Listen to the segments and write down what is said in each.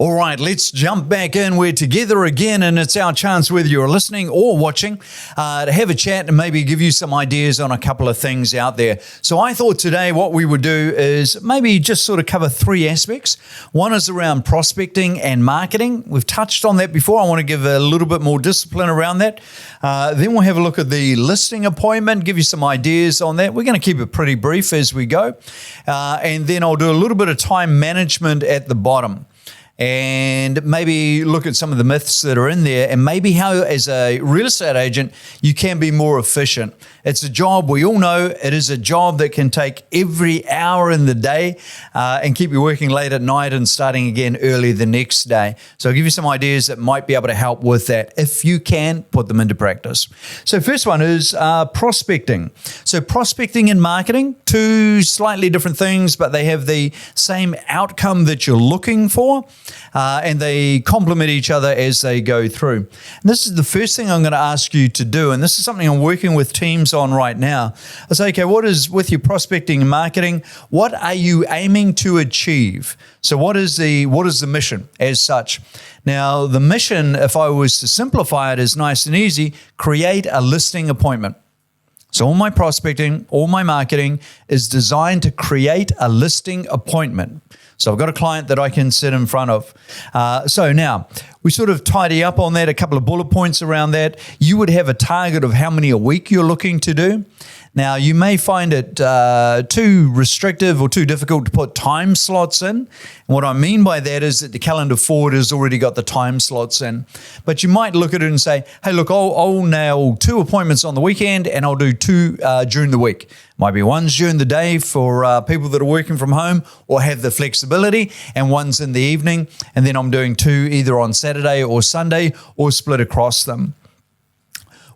All right, let's jump back in. We're together again, and it's our chance, whether you're listening or watching, to have a chat and maybe give you some ideas on a couple of things out there. So I thought today what we would do is maybe just sort of cover three aspects. One is around prospecting and marketing. We've touched on that before. I want to give a little bit more discipline around that. Then we'll have a look at the listing appointment, give you some ideas on that. We're going to keep it pretty brief as we go. And then I'll do a little bit of time management at the bottom, and maybe look at some of the myths that are in there, and maybe how, as a real estate agent, you can be more efficient. It's a job, we all know, it is a job that can take every hour in the day and keep you working late at night and starting again early the next day. So I'll give you some ideas that might be able to help with that if you can put them into practice. So first one is prospecting. So prospecting and marketing, two slightly different things, but they have the same outcome that you're looking for. And they complement each other as they go through. And this is the first thing I'm going to ask you to do, and this is something I'm working with teams on right now. I say, okay, what is, with your prospecting and marketing, what are you aiming to achieve? So what is the mission as such? Now, the mission, if I was to simplify it, is nice and easy: create a listing appointment. So all my prospecting, all my marketing is designed to create a listing appointment. So I've got a client that I can sit in front of. So now we sort of tidy up on that, a couple of bullet points around that. You would have a target of how many a week you're looking to do. Now, you may find it too restrictive or too difficult to put time slots in. And what I mean by that is that the calendar forward has already got the time slots in. But you might look at it and say, hey, look, I'll nail 2 appointments on the weekend, and I'll do 2 during the week. Might be one's during the day for people that are working from home or have the flexibility, and one's in the evening. And then I'm doing 2 either on Saturday or Sunday, or split across them.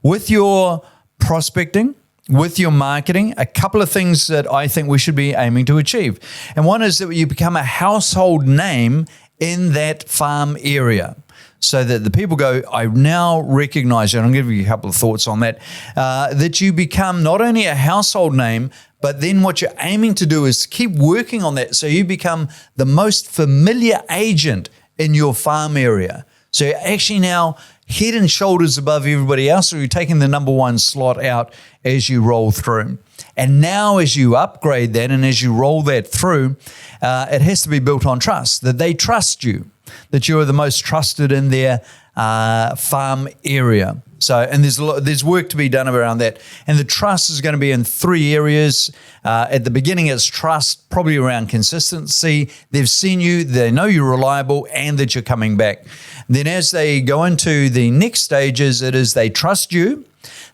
With your prospecting, with your marketing, a couple of things that I think we should be aiming to achieve. And one is that you become a household name in that farm area, so that the people go, I now recognize you. And I'll give you a couple of thoughts on that, that you become not only a household name, but then what you're aiming to do is keep working on that, so you become the most familiar agent in your farm area. So you're actually now head and shoulders above everybody else, or you're taking the number 1 slot out as you roll through. And now as you upgrade that and as you roll that through, it has to be built on trust, that they trust you, that you are the most trusted in their farm area. So, and there's work to be done around that. And the trust is going to be in 3 areas. At the beginning, it's trust, probably around consistency. They've seen you, they know you're reliable, and that you're coming back. Then as they go into the next stages, it is they trust you.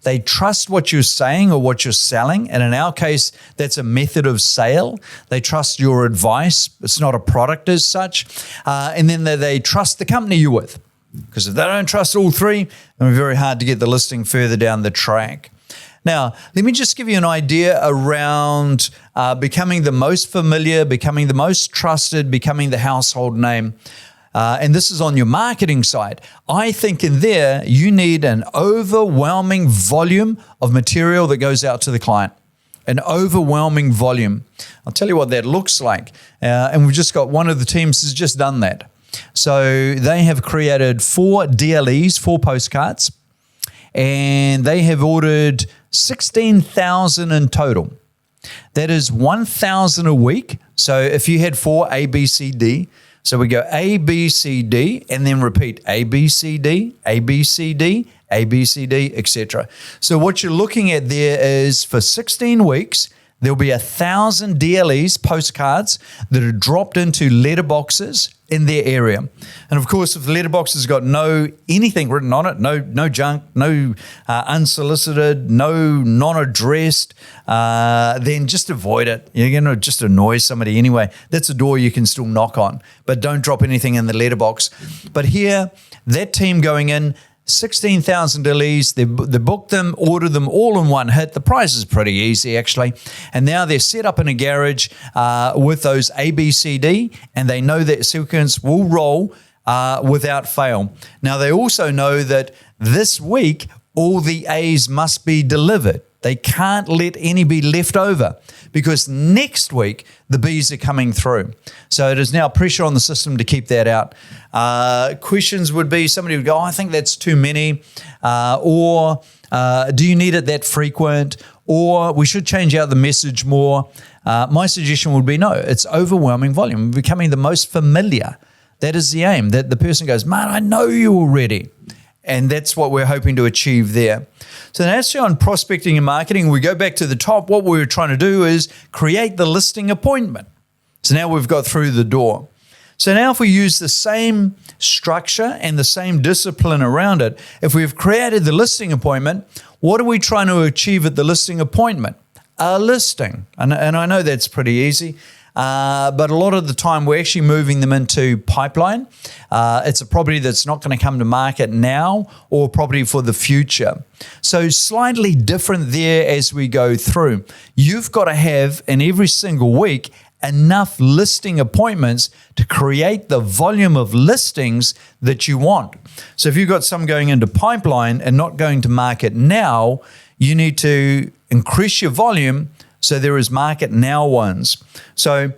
They trust what you're saying or what you're selling. And in our case, that's a method of sale. They trust your advice. It's not a product as such. And then they trust the company you're with. Because if they don't trust all 3, it'll be very hard to get the listing further down the track. Now, let me just give you an idea around becoming the most familiar, becoming the most trusted, becoming the household name. And this is on your marketing side. I think in there, you need an overwhelming volume of material that goes out to the client. An overwhelming volume. I'll tell you what that looks like. And we've just got one of the teams has just done that. So they have created 4 DLEs, 4 postcards, and they have ordered 16,000 in total. That is 1,000 a week. So if you had 4 A, B, C, D, so we go A, B, C, D, and then repeat A, B, C, D, A, B, C, D, A, B, C, D, etc. So what you're looking at there is for 16 weeks, there'll be 1,000 DLEs, postcards, that are dropped into letterboxes in their area. And of course, if the letterbox has got no anything written on it, no junk, no unsolicited, no non-addressed, then just avoid it. You're going to just annoy somebody anyway. That's a door you can still knock on, but don't drop anything in the letterbox. But here, that team going in, 16,000 DLEs, they booked them, ordered them all in one hit. The price is pretty easy, actually. And now they're set up in a garage with those A, B, C, D, and they know that sequence will roll without fail. Now, they also know that this week, all the A's must be delivered. They can't let any be left over because next week the bees are coming through. So it is now pressure on the system to keep that out. Questions would be, somebody would go, I think that's too many, or do you need it that frequent, or we should change out the message more. My suggestion would be no, it's overwhelming volume, becoming the most familiar. That is the aim, that the person goes, man, I know you already. And that's what we're hoping to achieve there. So that's on prospecting and marketing. We go back to the top. What we were trying to do is create the listing appointment. So now we've got through the door. So now if we use the same structure and the same discipline around it, if we've created the listing appointment, what are we trying to achieve at the listing appointment? A listing. And I know that's pretty easy. But a lot of the time we're actually moving them into pipeline. It's a property that's not going to come to market now or property for the future. So slightly different there as we go through. You've got to have in every single week enough listing appointments to create the volume of listings that you want. So if you've got some going into pipeline and not going to market now, you need to increase your volume so there is market now ones. So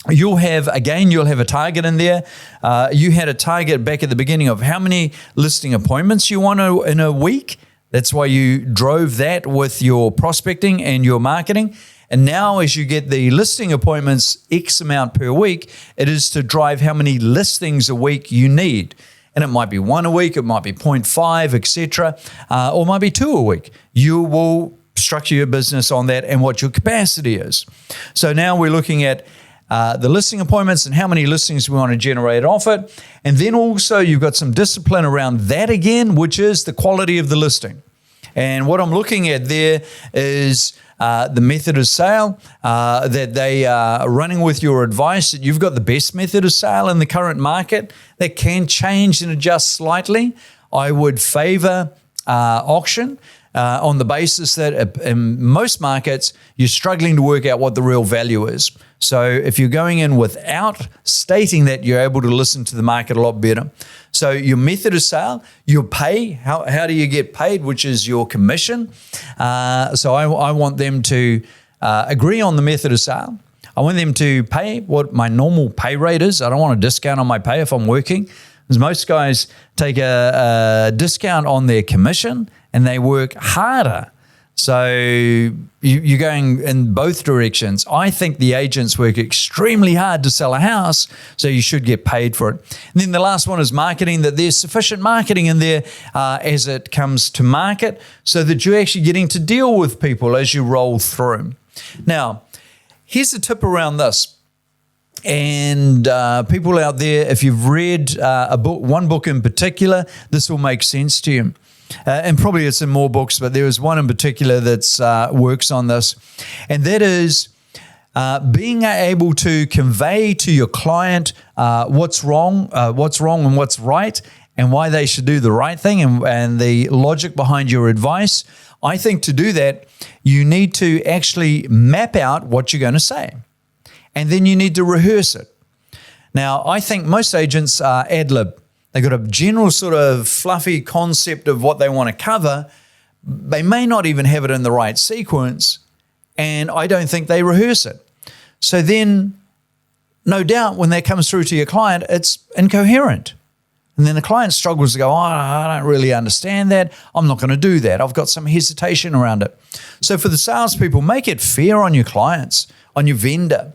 you'll have a target in there. You had a target back at the beginning of how many listing appointments you want in a week. That's why you drove that with your prospecting and your marketing. And now as you get the listing appointments X amount per week, it is to drive how many listings a week you need. And it might be 1 a week, it might be 0.5, etc., or it might be 2 a week. You will structure your business on that and what your capacity is. So now we're looking at the listing appointments and how many listings we want to generate off it. And then also you've got some discipline around that again, which is the quality of the listing. And what I'm looking at there is the method of sale, that they are running with your advice, that you've got the best method of sale in the current market. That can change and adjust slightly. I would favor auction on the basis that in most markets, you're struggling to work out what the real value is. So if you're going in without stating that, you're able to listen to the market a lot better. So your method of sale, your pay, how do you get paid, which is your commission. So I want them to agree on the method of sale. I want them to pay what my normal pay rate is. I don't want a discount on my pay if I'm working, because most guys take a discount on their commission and they work harder. So you're going in both directions. I think the agents work extremely hard to sell a house, so you should get paid for it. And then the last one is marketing, that there's sufficient marketing in there as it comes to market so that you're actually getting to deal with people as you roll through. Now, here's a tip around this. And people out there, if you've read one book in particular, this will make sense to you. And probably it's in more books, but there is one in particular that works on this. And that is being able to convey to your client what's wrong and what's right, and why they should do the right thing, and the logic behind your advice. I think to do that, you need to actually map out what you're going to say. And then you need to rehearse it. Now, I think most agents are ad-lib. They've got a general sort of fluffy concept of what they want to cover. They may not even have it in the right sequence, and I don't think they rehearse it. So then, no doubt, when that comes through to your client, it's incoherent. And then the client struggles to go, I don't really understand that. I'm not going to do that. I've got some hesitation around it. So for the salespeople, make it fair on your clients, on your vendor.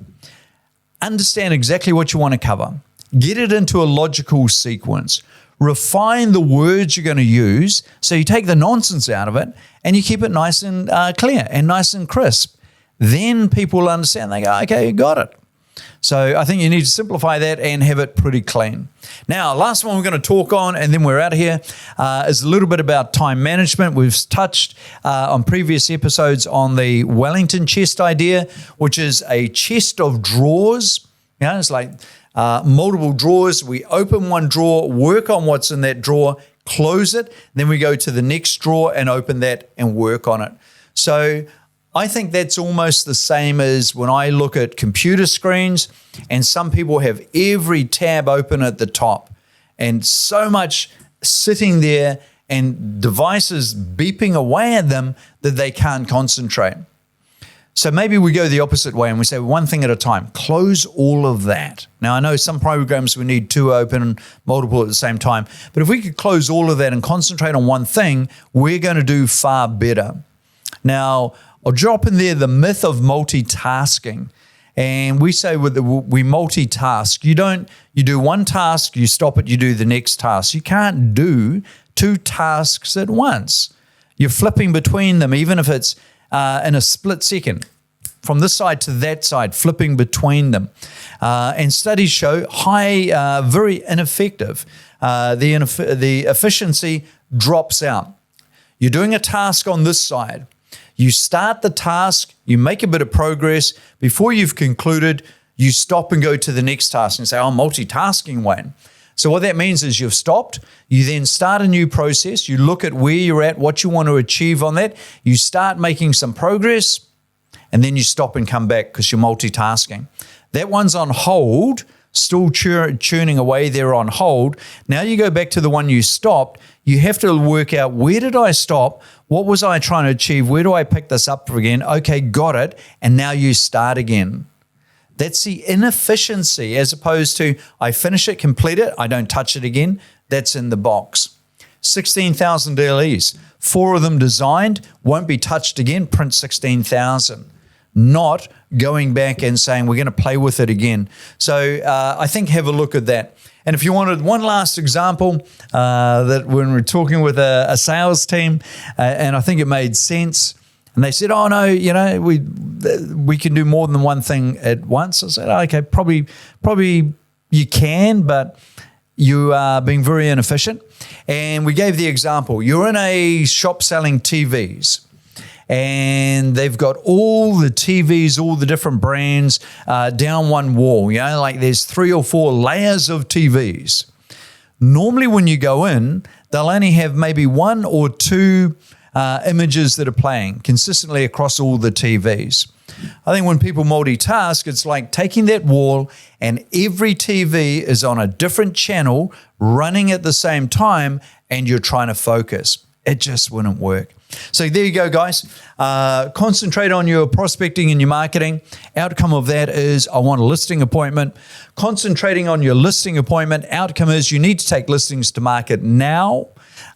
Understand exactly what you want to cover. Get it into a logical sequence. Refine the words you're going to use so you take the nonsense out of it and you keep it nice and clear and nice and crisp. Then people will understand. They go, okay, you got it. So I think you need to simplify that and have it pretty clean. Now, last one we're going to talk on, and then we're out of here, is a little bit about time management. We've touched on previous episodes on the Wellington chest idea, which is a chest of drawers. You know, it's like multiple drawers. We open one drawer, work on what's in that drawer, close it, then we go to the next drawer and open that and work on it. So I think that's almost the same as when I look at computer screens, and some people have every tab open at the top and so much sitting there and devices beeping away at them that they can't concentrate. So maybe we go the opposite way and we say one thing at a time. Close all of that. Now, I know some programs we need two open and multiple at the same time, but if we could close all of that and concentrate on one thing, we're going to do far better. Now, I'll drop in there the myth of multitasking. And we say we multitask. You do one task, you stop it, you do the next task. You can't do two tasks at once. You're flipping between them, even if it's in a split second, from this side to that side, flipping between them. And studies show very ineffective. The efficiency drops out. You're doing a task on this side. You start the task, you make a bit of progress. Before you've concluded, you stop and go to the next task and say, I'm multitasking, Wayne. So what that means is you've stopped, you then start a new process, you look at where you're at, what you want to achieve on that, you start making some progress, and then you stop and come back because you're multitasking. That one's on hold, still churning away there on hold. Now you go back to the one you stopped, you have to work out, where did I stop? What was I trying to achieve? Where do I pick this up again? Okay, got it. And now you start again. That's the inefficiency, as opposed to I finish it, complete it, I don't touch it again. That's in the box. 16,000 DLEs, 4 of them designed, won't be touched again, print 16,000. Not going back and saying we're going to play with it again. So I think have a look at that. And if you wanted one last example, that when we're talking with a sales team, and I think it made sense, and they said, oh, no, we can do more than one thing at once. I said, okay, probably you can, but you are being very inefficient. And we gave the example. You're in a shop selling TVs, and they've got all the TVs, all the different brands down one wall. Like there's 3 or 4 layers of TVs. Normally when you go in, they'll only have maybe 1 or 2 images that are playing consistently across all the TVs. I think when people multitask, it's like taking that wall and every TV is on a different channel running at the same time, and you're trying to focus. It just wouldn't work. So there you go, guys. Concentrate on your prospecting and your marketing. Outcome of that is I want a listing appointment. Concentrating on your listing appointment. Outcome is you need to take listings to market now.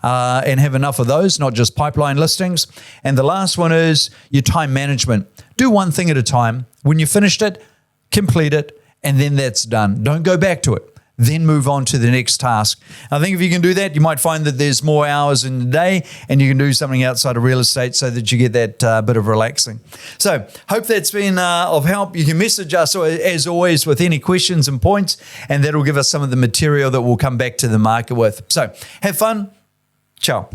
And have enough of those, not just pipeline listings. And the last one is your time management. Do one thing at a time. When you finished it, complete it, and then that's done. Don't go back to it. Then move on to the next task. I think if you can do that, you might find that there's more hours in the day and you can do something outside of real estate so that you get that bit of relaxing. So hope that's been of help. You can message us as always with any questions and points, and that'll give us some of the material that we'll come back to the market with. So have fun. Ciao.